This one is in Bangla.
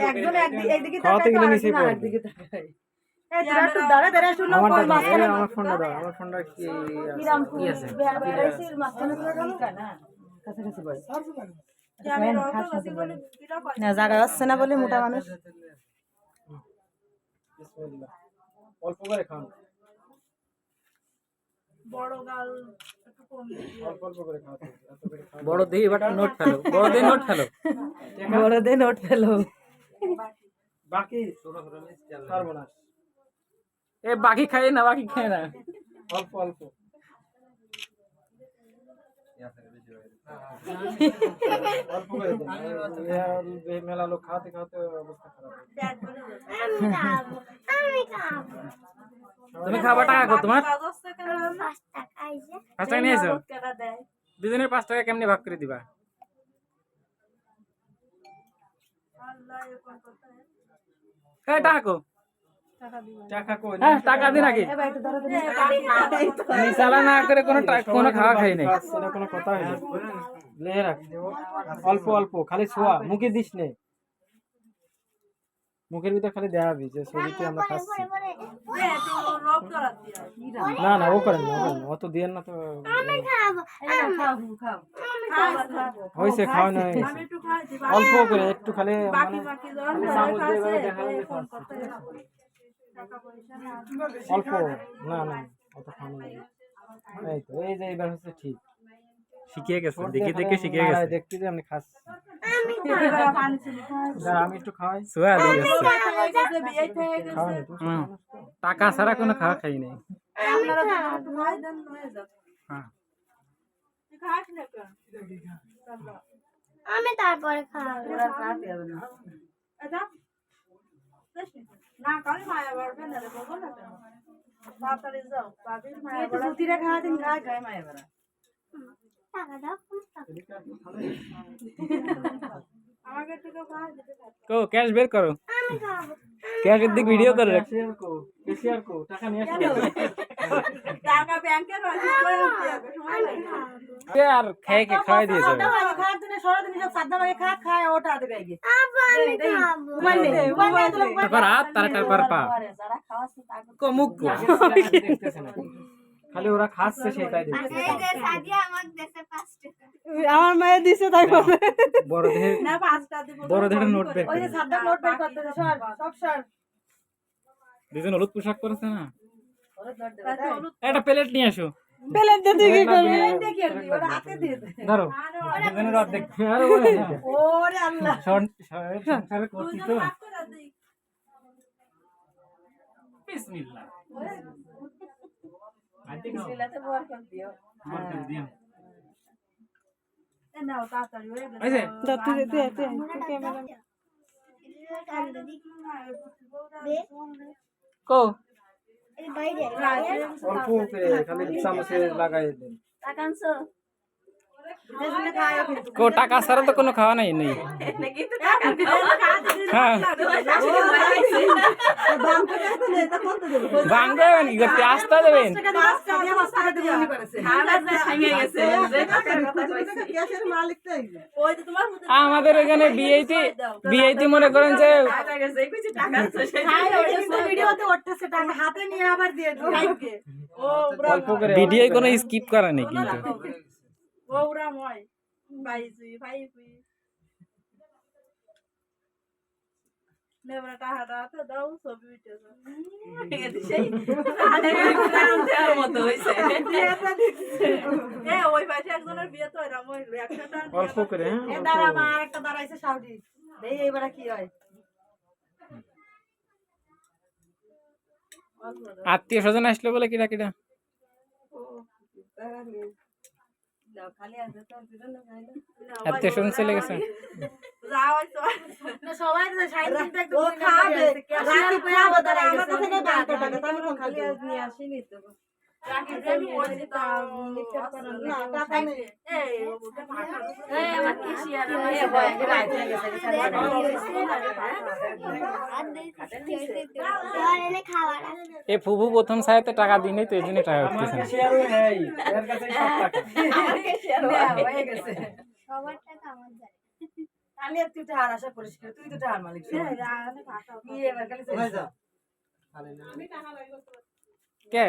একজন একদিকে তাকায় তো আরেকজন আরেকদিকে তাকায়। এই তোরা একটু দাঁড়া দাঁড়া শুনো মাঝখানে আমার ফোনটা দাও, আমার ফোনটা কি আছে? বেড়াইছিস মাঝখানে তোরা গেল না কাছাকাছি বল না জায়গা হচ্ছে না বলে মোটা মানুষ বিসমিল্লাহ অল্প করে খান, বড় গাল একটু কম অল্প অল্প করে খাও, এত করে খাও। বড় দেই বাট নোট ফেলো, বড় দেই নোট ফেলো, বড় দে নোট ফেলো বাকি সর্বনাশ, এ বাকি খায় না, বাকি খায় না। অল্প অল্প অল্প করে দিন, মেলা লোক খাওয়াতে খাওয়াতে অবস্থা খারাপ হয়ে যায়। তুমি খাবার টাকা কত তোমার? 5 টাকা নিয়ে এসো, দুজনের 5 টাকা কেমনে ভাগ করে দিবা? হ্যাঁ টাকা কো, টাকা কই হ্যাঁ টাকা দিন আগে, চালা না করে কোনো খাওয়া খাই নাই। সেটা কোনো কথা হয়নি, লে রাখ অল্প অল্প খালি ছোয়া, মুখে দিস নে, মুখের ভিতর খালি দেখাবি যে শরীরতে আমরা খাচ্ছি। না না ও করেন না, ও করেন না, অত দিয়েন না তো হয়েছে, খাওয়া না অল্প করে একটু খালি মানে চামচ দিয়ে এভাবে দেখাবো যে খাচ্ছি। অল্প না না অত খাওয়া না, এই তো এই যে এইবার হচ্ছে ঠিক শিখিয়ে গেছে, দেখে দেখে শিখিয়ে গেছে। দেখতে যে আমি খাচ্ছি, আমি একটু খাওয়াই, সোয়া দিয়ে গেছে। খাওয়ানি তো টাকা ছাড়া কোনো খাওয়া খাই নাই। হ্যাঁ আমি তারপরে খাবো না কাল মায়া বাড়বে না রে বলবো না কেন তাড়াতাড়ি যাও বাবির মায়া বাড়া পুতিরা খাওয়া দিন গায় মায়া বাড়া টাকা দাও আমাকে একটু খাওয়া দিতে কো ক্যাশ বের করো, আমি খাবো ক্যাশের দিক ভিডিও করে রাখ। কেশিয়ার কো টাকা নিয়ে আসো, টাকা ব্যাংকে রয়েছে সময় লাগে কে আর খাই কে খাওয়াই দিয়েছে। খাওয়ার জন্য সরো দিন সব সাদা ভাগে খায় ওটা দেবে আগে আব্বা আমি খাবো তারপর হাত তারপর পা যারা খাওয়াছে তাকে কো মুখ কো দেখতেছে না, খালি ওরা খাচ্ছে সেটাই দেখতেছে। এই যে সাদিয়া আমাকে দেশে 5 টাকা আমার মায়ে দিছে তাই বলে বড় দেহে না 5টা দিব বড় দেহে নোট বের ওই করে। যে সাদা নোট বের করতে সর সব সর দুজন হলুদ পোশাক পরেছে না, হলুদ একটা প্লেট নিয়ে আসো। প্লেট দিতে কি করবে দেখি ওরা হাতে দিয়ে দে ধরো দুজনের অর্ধেক। ওরে আল্লাহ সংসারে করছি তো। বিসমিল্লাহ বিসমিল্লাহতে বরকত দিও এ নাও তাড়াতাড়ি হয়ে গেছে এই যে তুই ক্যামেরা কো এই বাইরে অল্প করে খালি চামচে লাগাই দেন। টাকানছো দেশনে খায়ও কিন্তু কো টাকা ছাড়া তো কোনো খাওয়া নাই নেই। নাকি তো টাকা দিও হ্যাঁ দাম তো কত নেই তা কত দেব ভাঙবে কি করতে আস্তে দেবেন। টাকা দিয়ে 5 টাকা দেব মনে করেছে খাওয়ার না ভেঙে গেছে যে টাকার কথা কইছে গ্যাসের মালিক তো ওই যে তোমার আমাদের এখানে বিআইটি মনে করেন যে টাকা গেছে কইছে টাকা আছে সেই ভিডিওতে উঠতেছে টাকা হাতে নিয়ে আবার দিয়ে দিও ও অল্প করে ভিডিও কোনো স্কিপ করা নেই কিন্তু। ওরা মই বাইজি ভাইজি নেবরা টাহাটা তো দাও ছবি উঠেছে এদি সেই আরে কারণের মতো হইছে এ ওই পাশে একজনের বিয়ে তো এরকম হইলো 100 টাকা অল্প করে, হ্যাঁ এ দাঁড়া মা আরেকটা দাঁড়াইছে সাউদি দেই এবারে কি হয় আত্মীয় স্বজন আসলে বলে কিরা কিরা খালি আছে তো দিন না খাইলে আত্মীয় স্বজন চলে গেছে। যাও হইতো না সবাই তো সাইড দিতে একদম খাবে রাতে কইয়া বদল আমার থেকে 12 টাকা আমি খালি আজ নিয়ে আসিনি তো রাখি আমি বলছি তো লিখতে পারেন না টাকা নেই এই আমার কি শেয়ার এ হয় রাইট হয়ে এনে খাওয়ার এ ফুফু প্রথম সাইতে টাকা দিনই তো এইজন্য টাকা উঠতেছে না। শেয়ার হই এর কাছে সব টাকা আমাকে শেয়ার হয়ে গেছে সবার টাকা আমার যায় আমি তুই টাহার আশা করিস কি? তুই তো টাহার মালিক কি এবার খালি কে